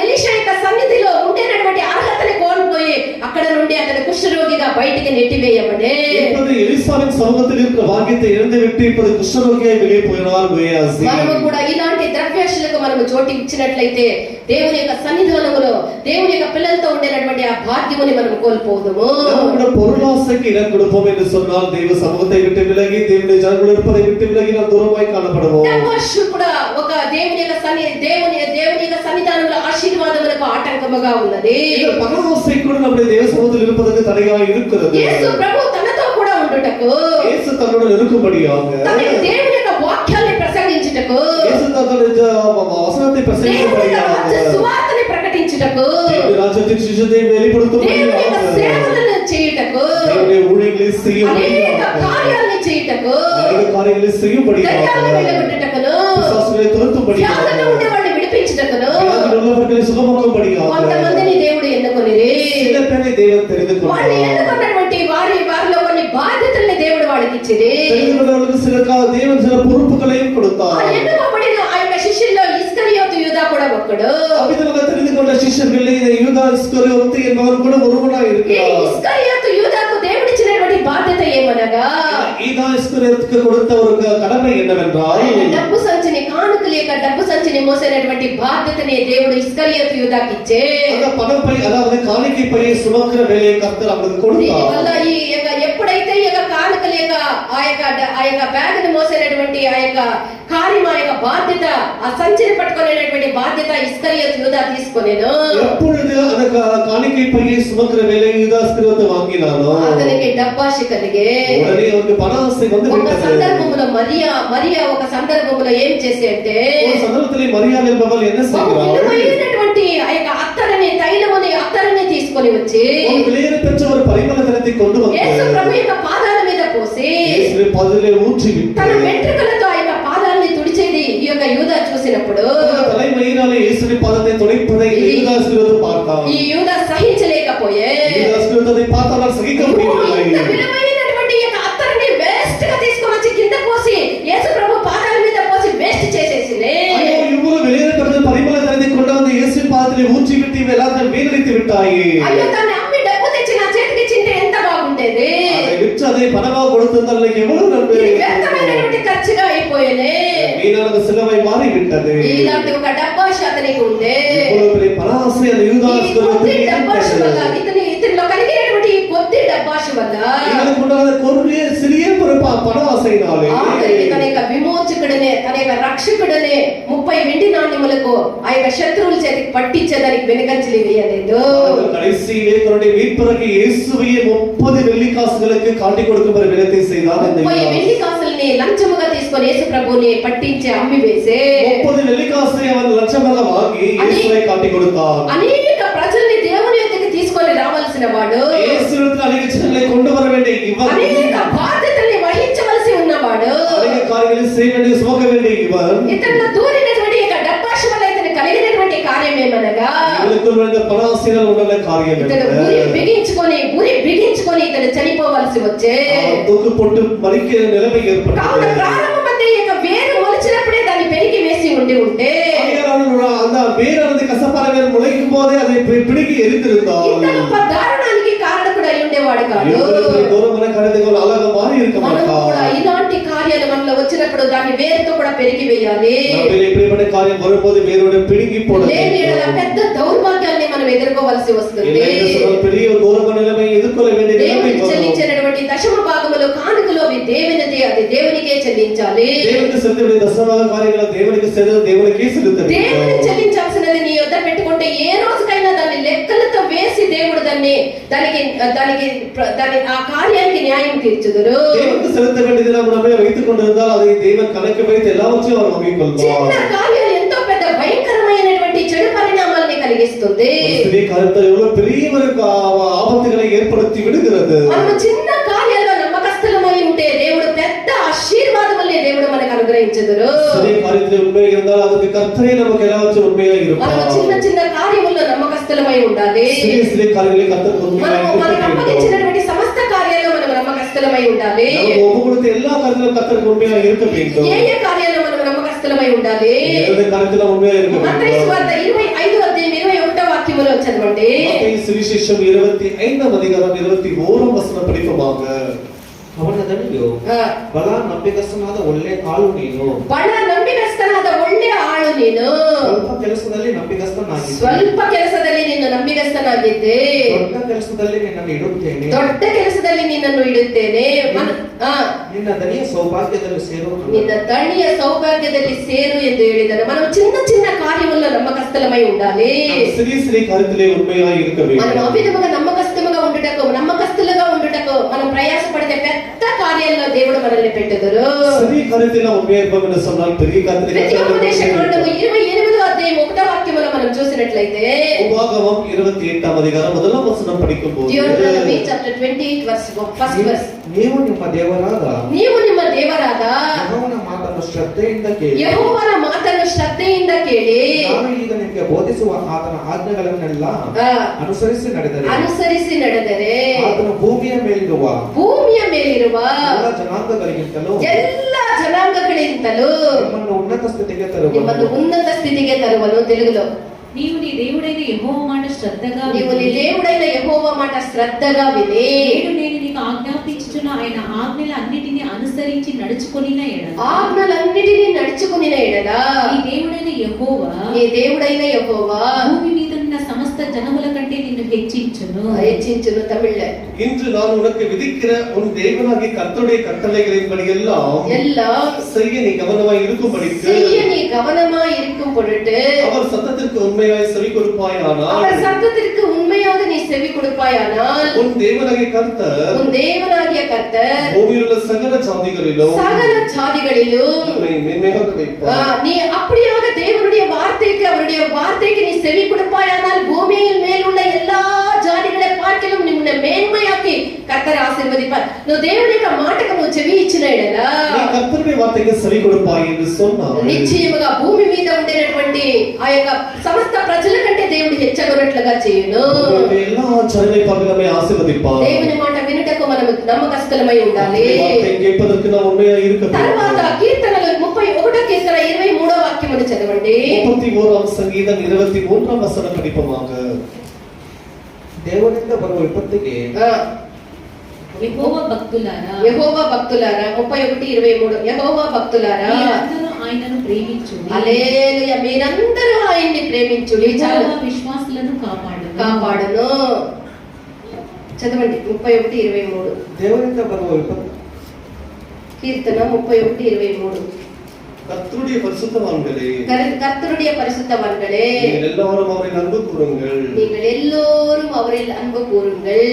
ఎలీషా యొక్క సన్నిధిలో ఉండేటటువంటి అర్హతని కోల్పోయి అక్కడ నుండి అతను కుష్ఠరోగిగా బయటికి నెట్టివేయబడే, ఇప్పుడు ఎలీసావిன் సముఖத்தில் இருக்கிற భాగ్యத்தை இழந்து விட்டு ఇప్పుడు కుష్ఠరోగిగా வெளியே పోయినాர் గేయాజీ. మనము కూడా ఇలాంటి ద్రవ్యాశలకు మనము చోటు ఇచ్చినట్లయితే దేవుని యొక్క సన్నిధానములో దేవుని యొక్క పిల్లలతో ఉండేటటువంటి ఆ భాగ్యముని మనం కోల్పోదుము. நம்முடைய பொருளாசைக்கு இடம் கொடுப்போம் என்று சொன்னால் தேவ சமூகத்தை விட்டு விலகி தேவனுடைய ஜனங்கள் இருப்பதை விட்டு விலகி நாம் தூரமாய் காணப்படுவோம். డబ్బు కూడా ఒక దేవుని యొక్క సన్నిధానంలో ఆశీర్వాదములకు ఆటంకముగా ఉన్నది. பணவாசை கூட நம்முடைய தேவ சமூகத்தில் இருப்பதற்கு தடையாக இருக்கிறது. యేసు ప్రభు తనతో కూడా ఉండుటకు, యేసు తనను இருக்கும்படியாக, దేవుని యొక్క వాక్యాన్ని ప్రసంగించుటకు, యేసు తన వచనాన్ని ప్రసంగించుటకు, సువార్తని ప్రకటించుటకు, దేవుని రాజ్యத்தின் சுவிசேஷத்தை வெளிப்படுத்தும்படியாக, దేవుని యొక్క సేవలను చేయుటకు, దేవుని ఊழிయங்களை செய்யும்படியாக, అనేక కార్యాలను చేయుటకు, అనేక కార్యాలు செய்யும்படியாக, దయ్యాలను వెళ్ళగొట్టుటకును, పిశాచులను తురతుம்பడిயாக, వ్యాధులు ఉండేవాళ్ళని విడిపించుటకును, వ్యాధులున్నవారిని సుఖమాக்கும்படியாக, కొంతమందిని దేవుడు ఎన్నుకొనిరి. சில பேரை தேவன் தெரிந்து கொண்டார். వాళ్ళు ఎన్నుకున్నటువంటి వారిలో కొన్ని బాధ్యతల్ని దేవుడు వాళ్ళకి ఇచ్చిరి. தெரிந்தவர்களுக்கு சில தேவன் சில பொறுப்புகளையும் கொடுத்தார். ఎన్నుకోబడిన ఆ యొక్క శిష్యుల్లో ఇస్కరియోతు యూదా కూడా ఒకడు. అవిధంగా தெரிந்து கொண்ட శిష్యుల్లో యూదా ఇస్కరియోతు என்பவன் కూడా ஒருவனாய் இருக்கிறார். ఇస్కరియోతు యూదాకు దేవుడిచ్చినటువంటి బాధ్యత ఏమనగా, యూదా ఇస్కరియోతుకు கொடுத்த ஒரு கடமை என்னவென்றால், డబ్బు సంచిని కానుకల యొక్క డబ్బు సంచిని మోసేటటువంటి బాధ్యతని దేవుడు ఇస్కరియోతు యూదాకి ఇచ్చే, அந்த பணப்பை அதாவது காணிக்கை பையை சுமக்கிற வேலையை கர்த்தர் அவனுக்கு கொடுத்தார். వల్ల ఈ యొక్క ఎప్పుడైతే ఈ యొక్క కానుకల యొక్క ఆ యొక్క బ్యాగ్ని మోసేటటువంటి ఆ యొక్క కార్యం, ఆ యొక్క బాధ్యత, ఆ సంచిని పట్టుకునేటటువంటి బాధ్యత ఇస్కరియోతు యూదా తీసుకొనేను. எப்பொழுது அந்த காணிக்கை பையை சுமக்கிற வேலையை யூదా இஸ்கரியோத்து வாங்கினானோ అతనికి డబ్బాశ కలిగే. உடனே அவனுக்கு பண ஆசை வந்து ఒక விட்டது. సందర్భంలో మరియా ఒక సందర్భంలో ఏం చేసి అంటే, ஒரு సందర్భத்தில் మరియా என்பவள் என்ன செய்கிறாள், విలువైనటువంటి ఆ యొక్క అత్తరుని తైలముని అత్తరుని తీసుకొని వచ్చి ஒரு விலையேற பெற்ற ஒரு பரிமள தைலத்தை கொண்டு வந்து యేసు ప్రభు యొక్క పాదాల మీద పోసి యేసు పాదాలే ஊற்றி తన వెంట్రుకలతో ఆ యొక్క పాదాలని తుడిచేది ఈ యొక్క యూదా చూసినప్పుడు, தலைமயிராலே இயேசுவின் பாதத்தை துடைப்பதை யூదా இஸ்கரியோத்து பார்த்தான். ఈ యూదా సహించలేకపోయే, யூదా ఇస్కరియోతుని பார்த்தால் సహిக்க முடியவில்லை. ఇంత విలువైనటువంటి ఈ యొక్క అత్తరుని వేస్ట్ గా తీసుకొని వచ్చి కింద పోసి యేసు ప్రభు పాదాల మీద పోసి వేస్ట్ చేసేసింది. ஐயோ, இவ்வளவு வெளியேற பெற்ற பரிமள தைலத்தை கொண்டு வந்து இயேசுவின் பாதத்திலே ஊற்றி விட்டு இவெல்லாம் வீணடித்து விட்டாயே. అయ్యో, దాన్ని అమ్మి డబ్బు తెచ్చి నా చేతికి ఇచ్చింటే ఎంత బాగుండేది. அதை விற்று அதை பணமாக கொடுத்திருந்தால் எவ்வளவு நன்மை. వ్యర్థమైనటువంటి ఖర్చుగా అయిపోయేనే. வீணான சிலுவை மாறி விட்டது. ఇలాంటి ఒక డబ్బాశ అతనికి ఉండే. இவ்வளவு பெரிய பண ஆசை அந்த யூదా இஸ்கரிయోతుக்கு ఇతనిలో కలిగినటువంటి ఈ కొద్ది డబ్బాశ వల్ల இவனுக்கு உண்டான கொடிய சிறிய ஒரு பண ஆசையினாலே తన యొక్క విమోచకుడనే తన యొక్క రక్షకుడనే 30 వెండి నాణ్యములకు ఆ యొక్క శత్రువుల చేతికి పట్టించేదానికి వెనుకంజలి వేయలేదు. கடைசியிலே தன்னுடைய மீட்பருக்கு இயேசுவையே 30 வெள்ளி காசுகளுக்கு காட்டி கொடுக்கும்படி வினத்தை செய்தார். 30 వెండి కాసుల్ని వెండిని లంచముగా తీసుకొని యేసు ప్రభుని పట్టించి అమ్మి వేసే 30 వెల్లికాసుని அவன் லட்சமாக வாங்கி இயேசுவை காட்டி கொடுத்தான். అనేక ప్రజల్ని దేవుని యొద్దకు తీసుకొని రావాల్సిన వాడు, இயேசுவிடத்தில் అనేక జనాల్ని கொண்டு வர வேண்டிய இவன், అనేక బాధ్యతల్ని వహించవలసి ఉన్నవాడు, అనేక కార్యాలు செய்ய வேண்டிய சுமக்க வேண்டிய இவன், ఇతరుల దూరినటువంటి యొక్క డబ్బాష వల్ల ఇతను కలిగినటువంటి కార్యం ఏమనగా இவனுக்குள் விழுந்த பணாசீனால் உள்ள காரியம் ఇతను ఉరి బిగించుకొని ఇతను చనిపోవలసి వచ్చే தூக்கு போட்டு மறிக்கிற நிலைமை కావున ஏற்பட்டது. ప్రారంభమందే ఇక వేరు మొలిచినప్పుడే దాన్ని పెరిగి వేసి ఉంటే அந்த வேறானது கசப்பான வேறு முளைக்கும் போதே அதை பிடுங்கி எரிந்திருந்தால் ఇంత దారుణానికి కారణకుడు అయి ఉండేవాడు కాదు. దూరమైన కార్యక్రమాలు అలాగా మారి இருக்க మనం மாட்டார். కూడా ఇలాంటి కార్యాలు మనలో వచ్చినప్పుడు దాన్ని వేరుతో కూడా పెరిగి వేయాలి. நம்மில் இப்படிப்பட்ட காரியம் வரும்போது வேரோட பிடுங்கி போடணும். లేని యెడల పెద్ద దౌర్భాగ్యాన్ని మనం ఎదుర్కోవలసి వస్తుంది. பெரிய దూరమైన నిలமை ఎదుర్కొల వేண்டிய నిలமை దేవునికి చెల్లించినటువంటి దశమ భాగములు కానుకలు అవి దేవునిదే, అది దేవునికే చెల్లించాలి. దేవునికి చెల్లించే దశమ కార్యాలు దేవునికి దేవునికే చెల్లించాలి. దేవునికి చెల్లించాల్సినది నీ యొద్ద పెట్టుకుంటే ఏ రోజుకైనా దాన్ని లెక్కలతో వేసి దేవుడు దాని ఆ కార్యానికి న్యాయం తీర్చుదురు. దేవునికి செலுத்த வேண்டியது நம்ம வைத்துக் கொண்டிருந்தால் அதை தேவன் கணக்கு வைத்து எல்லாவற்றையும் அவர் வகிக்கொள்வார். చిన్న కార్యాలు ఎంతో పెద్ద భయంకరమైనటువంటి చెడు పరిణామాలని కలిగిస్తుంది. ஸ்திரீ காரியத்தில் எவ்வளவு பெரிய ஒரு ஆபத்துகளை ஏற்படுத்தி விடுகிறது. మనం చిన్న కార్యాల్లో నమ్మకస్తులమై ఉంటే దేవుడు పెద్ద ఆశీర్వాదముల్ని దేవుడు మనకు అనుగ్రహించుదురు. ஸ்திரீ காரியத்தில் உண்மை இருந்தால் அதுக்கு கர்த்தரே நமக்கு எல்லாவற்றும் உண்மையாக இருப்பார். మనం చిన్న చిన్న కార్యముల్లో నమ్మకస్తులమై ఉండాలి. ஸ்திரீ காரியங்களை கர்த்தருக்கு உண்மையாக మనకు అప్పగించినటువంటి సమస్త కార్యాల్లో మనం నమ్మకస్తులమై ఉండాలి. ஒவ்வொரு எல்லா காரியத்திலும் கர்த்தருக்கு உண்மையாக இருக்க வேண்டும். ఏ ఏ కార్యాల్లో మనం నమ్మకస్తులమై ఉండాలి? எல்லா காரியத்திலும் உண்மையாக இருக்க வேண்டும். మత్తయి సువార్త 25వ అధ్యాయం 21వ వాక్యములో చదవండి. மத்தேயு சுவிசேஷம் 25ஆம் அதிகாரம் 21ஆம் வசனம் படிப்போமாக. ಅವನ ದಣಿಯು ಬಲ ನಂಬಿಕಸ್ಥನಾದ ಒಳ್ಳೆ ಆಳು ನೀನು. ಬಹಳ ನಂಬಿಕಸ್ಥನಾದ ಒಳ್ಳೆ ಆಳು ನೀನು. ಸ್ವಲ್ಪ ಕೆಲಸದಲ್ಲಿ ನಂಬಿಕಸ್ಥನಾಗಿದ್ದೆ. ಸ್ವಲ್ಪ ಕೆಲಸದಲ್ಲಿ ನೀನು ನಂಬಿಕಸ್ಥನಾಗಿದ್ದೆ. ದೊಡ್ಡ ಕೆಲಸದಲ್ಲಿ ನಿನ್ನನ್ನು ಇಡುತ್ತೇನೆ. ದೊಡ್ಡ ಕೆಲಸದಲ್ಲಿ ನಿನ್ನನ್ನು ಇಡುತ್ತೇನೆ. ನಿನ್ನ ದಣಿಯ ಸೌಭಾಗ್ಯದಲ್ಲಿ ಸೇರು. ನಿನ್ನ ದಣಿಯ సౌభాగ్యದಲ್ಲಿ సేరు ಎಂದು ಹೇಳಿದರು. మనం చిన్న చిన్న కార్యముల్లో నమ్మకస్తులమై ఉండాలి. சிறிய కార్యத்திலே உண்மையாக இருக்க வேண்டும். మనం అవిధముగా నమ్మకస్తులుగా ఉండుటకు మనం ప్రయాసపడితే పెద్ద కార్యాల్లో దేవుడు మనల్ని పెట్టుదురు. சிறிய కార్యத்திலே உண்மையாக இருப்போம் என்று சொன்னால் பெரிய కార్యத்திலே ద్వితీయోపదేశకాండము 28వ అధ్యాయం 1వ వాక్యములో మనం చూసినట్లయితే உபாகமம் 28ஆம் அதிகாரம் 1ஆம் வசனம் படிக்கும்போது Deuteronomy chapter 28 verse 1. ನೀವು ನಿಮ್ಮ ದೇವರಾದ ಯೆಹೋವನ ಮಾತನ್ನು ಶ್ರದ್ಧೆಯಿಂದ ಕೇಳಿ ನಾನು ಈಗ ನಿಮಗೆ ಬೋಧಿಸುವ ಆತನ ಆಜ್ಞೆಗಳನ್ನೆಲ್ಲ ಅನುಸರಿಸಿ ನಡೆದರೆ ಆತನು ಭೂಮಿಯ ಮೇಲಿರುವ ಎಲ್ಲ ಜನಾಂಗಗಳಿಗಿಂತಲೂ ನಿಮ್ಮನ್ನು ಉನ್ನತ ಸ್ಥಿತಿಗೆ ತರುವನು. తెలుగులో నీవు నీ దేవుడైన యెహోవా మాట శ్రద్ధగా విని నేను నీకు ఆజ్ఞాపించుచున్న ఆయన ఆజ్ఞలన్నిటిని అనుసరించి నడుచుకొనిన ఎడల నీ దేవుడైన యెహోవా భూమి మీద ఉన్న సమస్త జనముల కంటే నిన్ను హెచ్చించును. తమిళ இன்று நான் உனக்கு விதிக்கிற உன் தேவனாகிய கர்த்தருடைய கட்டளைகளின்படி எல்லாம் செய்ய நீ கவனமாய் இருக்கும் பொருட்டு அவர் சத்தத்திற்கு உண்மையாய் செவி கொடுப்பாயானால் உன் தேவனாகிய கர்த்தர் பூமியில் உள்ள சகல ஜாதிகளிலும் மேன்மையாக வைப்பார். நீ அப்படியாக தேவனுடைய வார்த்தைக்கு நீ செவி கொடுப்பாயானால் பூமியில் மேல் உள்ள எல்லா జాతిகளை பார்க்கிலும் నిన్ను మేన్మయాకి కర్తర్ ఆశీర్వదింపారు. నువ్వు దేవుని యొక్క మాటకు నువ్వు చెవి ఇచ్చిన ఎడల నీ కర్తరుని వార్తకి చెవి కొడుపాయి என்று சொன்னார். నిశ్చయముగా భూమి మీద ఉండేటువంటి ఆ యొక్క సమస్త ప్రజల కంటే దేవుడు హెచ్చగొన్నట్లుగా చేయును. எல்லா ஜனங்களை பார்க்கலமே ஆசீர்வதிப்பார். దేవుని మాట వినుటకు మనం నమ్మకస్తులమై ఉండాలి. వార్త கேட்பதற்கு நாம் உண்மையாக இருக்க வேண்டும். తర్వాత కీర్తనలు 31వ కీర్తన 23వ వాక్యమును చదవండి. 31ఆம் సంగీతం 23ఆం వచనం படிப்போமாக. దేవునింದ ಬರುವ ವಿಪತ್ತಿಗೆ యెహోవా భక్తులారా 31:23 యెహోవా భక్తులారా మీరందరూ ఆయనను ప్రేమించుడి. హల్లెలూయా. మీరందరూ ఆయన్ని ప్రేమించుడి. చాలా విశ్వాసులను కాపాడును. చదవండి 31:23. దేవునింద బರುವ విపత్తు కీర్తన 31:23. கர்த்தருடைய பரிசுத்தவான்களே நீங்கள் எல்லாரும் ಅವರಲ್ಲಿ ಅನ್ಬು ಕೂರುಂಗಳ್.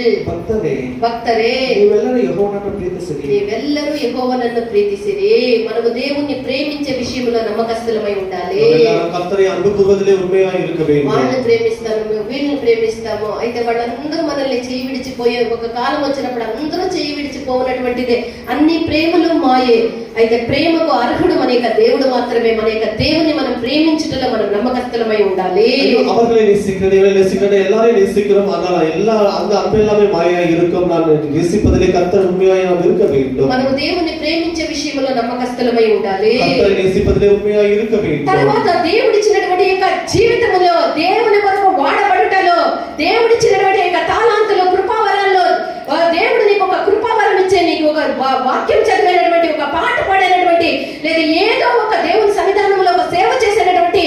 ಭಕ್ತರೇ ನೀವೆಲ್ಲರೂ ಯೆಹೋವನನ್ನು ಪ್ರೀತಿಸಿರಿ. ನೀವೆಲ್ಲರೂ యెహోవాను ప్రీతిసిరి. మనము దేవుణ్ణి ప్రేమించే విషయంలో నమ్మకస్తులమై ఉండాలి. கர்த்தரை அன்பு கூறுவதிலே உண்மையாய் இருக்க வேண்டும். వాళ్ళని ప్రేమిస్తాము, వీళ్ళని ప్రేమిస్తాము. అయితే వాళ్ళందరూ మనల్ని చేయి విడిచిపోయే ఒక కాలం వచ్చినప్పుడు అందరూ చేయి విడిచిపోనటువంటిదే. అన్ని ప్రేమలు మాయే. అయితే ప్రేమకు అర్హుడు మన యొక్క దేవుడు మాత్రమే. మన యొక్క దేవుని మనం ప్రేమించుటలో మనం నమ్మకస్తులమై ఉండాలి. அவர்களை நேசிக்கிறேன், இவரை நேசிக்கிறேன், எல்லாரையும் நேசிக்கிறோம். ஆனால் அந்த அன்பு எல்லாமே மாயாய் இருக்கும். நான் நேசிப்பதிலே கர்த்தர் உண்மையாய் நாம் இருக்க வேண்டும். మనం దేవుని ప్రేమించే విషయంలో నమ్మకస్తులమై ఉండాలి. కర్తரை నేసిపదిలే ఉమ్మయాయి இருக்க வேண்டும். తర్వాత దేవుడిచ్చినటువంటి యొక్క జీవితములో దేవుని కొరకు వాడబడుటలో దేవుడిచ్చినటువంటి యొక్క తాళాంతులు కృపావరాల్లో దేవుడు నీకు ఒక కృపావరం ఇచ్చే, నీకు ఒక వాక్యం చదివేటటువంటి, ఒక పాట పాడేటటువంటి, లేదా ఏదో ఒక దేవుని సన్నిధానంలో ఒక సేవ చేసేటటువంటి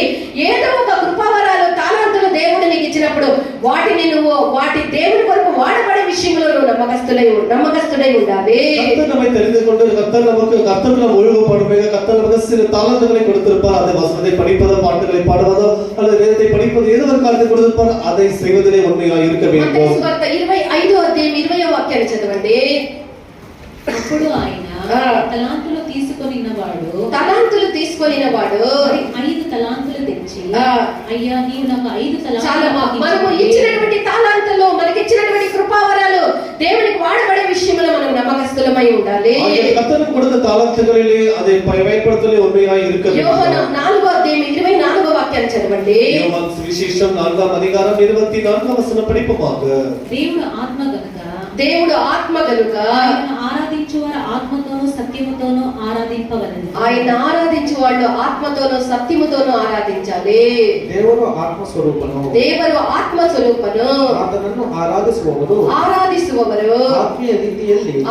ఏదో ఒక కృపావరాలు తాళాంతులు దేవుడు నీకు ఇచ్చినప్పుడు వాటిని నువ్వు వాటి దేవుని కొరకు వాడబడే విషయంలో నువ్వు నమ్మకస్తుడై ఉండాలి. கர்த்தர் நம்மை தெரிந்து கொண்டு கர்த்தர் நாம் ஒழுங்குபடுமே. கர்த்தர் நமக்கு சில தாளந்துகளை கொடுத்திருப்பார். அதை வசனத்தை படிப்பதோ, பாட்டுகளை பாடுவதோ, அல்லது வேதத்தை படிப்பது ஏதோ ஒரு காரியத்தை கொடுத்திருப்பார். அதை செய்வதிலே உண்மையாய் இருக்க வேண்டும். మత్తయి సువార్త 25వ అధ్యాయం 20వ వాక్యాన్ని చదవండి. అప్పుడు ఆయన తలాంతులు తీసుకొనిన వాడు 5 తలాంతులు తెచ్చి, అయ్యా నీవు నాకు 5 తలాంతులు. మనము ఇచ్చినటువంటి తాళాంతులు, మనకి ఇచ్చినటువంటి కృపావరాలు దేవునికి వాడబడే విషయంలో మనం నమ్మకస్తులమై ఉండాలి. கர்த்தர் கொடுத்த தாளந்துகளிலே அதை பயன்படுத்தலே உண்மையாய் இருக்க வேண்டும். యోహాను 4వ అధ్యాయం 24వ వాక్యాన్ని చదవండి. యోహాను సువిశేషం 4వ అధ్యాయం 24వ వచనం படிப்போமாக. దేవుడు ఆత్మ గనుక ఆయనను ఆరాధించువారు ఆత్మతోనూ సత్యముతోనూ ఆరాధింపవలెను. ఆయన ఆరాధించు వాళ్ళు ఆత్మతోనూ సత్యముతోనూ ఆరాధించాలి. ದೇವರು ಆತ್ಮ ಸ್ವರೂಪನು. ದೇವರು ಆತ್ಮ ಸ್ವರೂಪನು. ಆತನನ್ನು ಆರಾಧಿಸುವವರು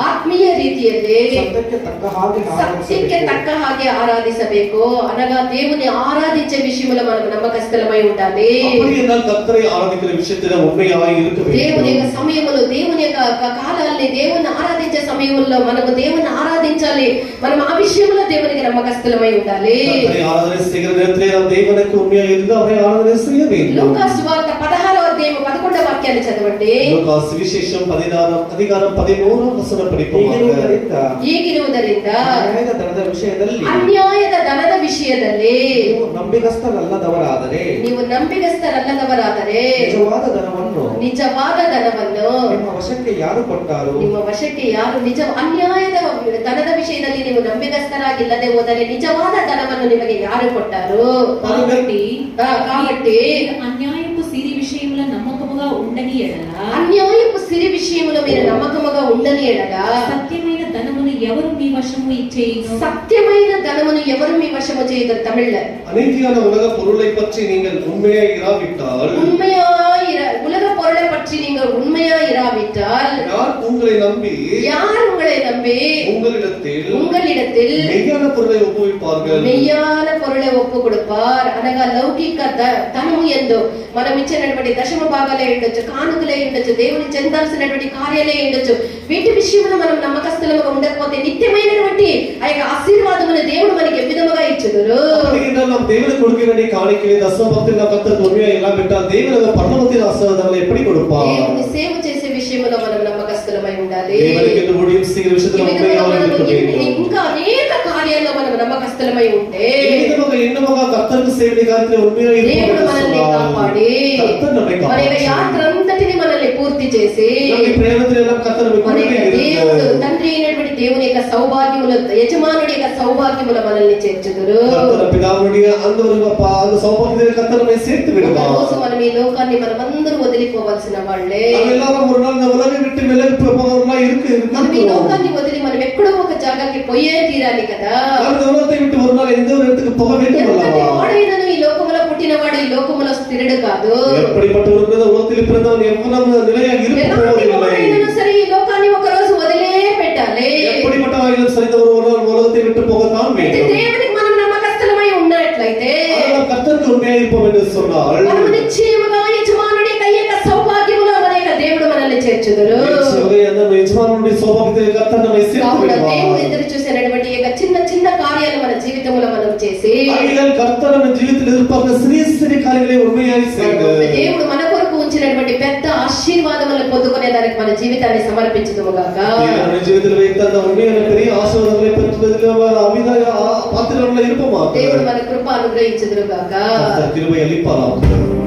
ಆತ್ಮೀಯ ರೀತಿಯಲ್ಲಿ ಸತ್ಯಕ್ಕೆ ತಕ್ಕ ಹಾಗೆ ಆರಾಧಿಸಬೇಕು. అనగా దేవుని ఆరాధించే విషయంలో మనం నమ్మకస్తులమై ఉండాలి. కర్తரை ఆరాధించే విషయంలో ఉண்மையாய் இருக்க வேண்டும். దేవుని యొక్క సమయములో, దేవుని యొక్క కాలాల్ని, దేవుని ఆరాధించే సమయంలో మనము దేవుని ఆరాధించాలి. మనం ఆ విషయంలో దేవునికి నమ్మకస్తులమై ఉండాలి. ఆరాధన செய்கிற நேரத்திலே நாம் தேவனுக்கு உண்மையாய் இருந்து அவரை ஆராதனை செய்ய வேண்டும். లూకా సువార్త 16వ అధ్యాయం 11వ వాక్యాన్ని చదవండి. లూకా సువిశేషం 16వ అధ్యాయం 13వ వచనం படிப்போமாக. ಹೀಗಿರುವುದರಿಂದ ಅನ್ಯಾಯದ ಧನದ ವಿಷಯದಲ್ಲಿ ನೀವು ನಂಬಿಗಸ್ತರಲ್ಲದವರಾದರೆ ನಿಜವಾದ ಧನವನ್ನು ನಿಮ್ಮ ವಶಕ್ಕೆ ಯಾರು ಕೊಟ್ಟಾರು? ಅನ್ಯಾಯದ ಧನದ ವಿಷಯದಲ್ಲಿ ನೀವು ನಂಬಿಗಸ್ತರಾಗಿಲ್ಲದೆ ಹೋದರೆ ನಿಜವಾದ ಧನವನ್ನು ನಿಮಗೆ ಯಾರು ಕೊಟ್ಟಾರು? కాబట్టి అన్యాయపు సిరి విషయములో నమ్మకముగా ఉండని ఎడల, అన్యాయపు సిరి విషయములో మీరు నమ్మకముగా ఉండని ఎడల సత్యమైన ధనమును ఎవరు మీ వశము ఇచ్చేయును? సత్యమైన ధనమును ఎవరు మీ వశము చేయదు. తమిళ్ల அநீதியான உலக பொருளை பற்றி நீங்கள் உண்மையாய் இராவிட்டால், உலக பொருளை பற்றி நீங்கள் உண்மையாய் இராவிட்டால், யார் உங்களை நம்பி உங்களிடத்தில் மெய்யான பொருளை ஒப்புவிப்பார்கள்? மெய்யான పొరలే ఒప్పు కొడుపార్. అనగా లౌకిక ధనము ఎందు మనం ఇచ్చినటువంటి దశమ భాగాలే ఉండొచ్చు, కానుకలే ఉండొచ్చు, దేవుని చెందాల్సినటువంటి కార్యాలే ఉండొచ్చు. వీటి విషయంలో మనం నమ్మకస్తులుగా ఉండకపోతే నిత్యమైనటువంటి ఆ యొక్క ఆశీర్వాదమును దేవుడు మనకి ఏ విధముగా ఇచ్చుదురు? நாம் தேவனுக்கு கொடுக்க வேண்டிய காணிக்கையை தசம பத்தில் நாம் கர்த்தர் உண்மையாய் இல்லாவிட்டால் தேவன் பரலோகத்தின் ஆசீர்வாதங்களை எப்படி கொடுப்பார்? దేవుని సేవ చేసే విషయంలో మనం నమ్మకస్తులమై ఉండాలి. దేవునికి ஊழியம் செய்கிற விஷயத்துல உண்மையாய் இருக்க வேண்டும். ఇంకా అనేక కార్యాల్లో మనం నమ్మకస్తులమై ఉంటే இன்னமுக கர்த்தருக்கு செய்கிற காரியத்திலே உண்மையாய் దేవుడు మనల్ని కాపాడి మన యాత్ర అంతటిని మనల్ని పూర్తి చేసి దేవుడు తండ్రి అయినటువంటి దేవుని యొక్క సౌభాగ్యములు, యజమానుడి యొక్క సౌభాగ్యములు మనల్ని చేర్చుదురు. రోజు మనం ఈ లోకాన్ని మనమందరూ వదిలిపోవాల్సిన వాళ్ళే. మనం ఈ లోకాన్ని వదిలి మనం ఎక్కడో ఒక జాగాకి పోయే తీరాలి కదా. వాడైనను ఈ లోకములో పుట్టినవాడు ఈ లోకములో స్థిరుడు కాదు. సరే ఈ లోకాన్ని ఒక రోజు వదిలే పెట్టాలి. దేవునికి మనం నమ్మకస్తులమై ఉన్నట్లయితే మనము నిశ్చయముగా యజమానుడి యొక్క సౌభాగ్యములో మన యొక్క దేవుడు మనల్ని చేర్చుదురు. దేవుడు ఎదురు చూసినటువంటి చిన్న చిన్న కార్యాలు మన జీవితంలో మనం చేసి దేవుడు మన కొరకు ఉంచినటువంటి పెద్ద ఆశీర్వాదాలు ఆశీర్వాదములను పొందుకునే దానికి మన జీవితాన్ని సమర్పించుదుము గాక. தேவனுடைய ஜீவிதத்தில் வைத்த அந்த உண்மையான பெரிய ஆசீர்வாதங்களை பெற்றுவதில் அவர் அமிதாக பாத்திரங்கள இருப்போமா. దేవుడు మన కృప అనుగ్రహించుదురు గాక. கர்த்தர் கிருபை அளிப்பாராக.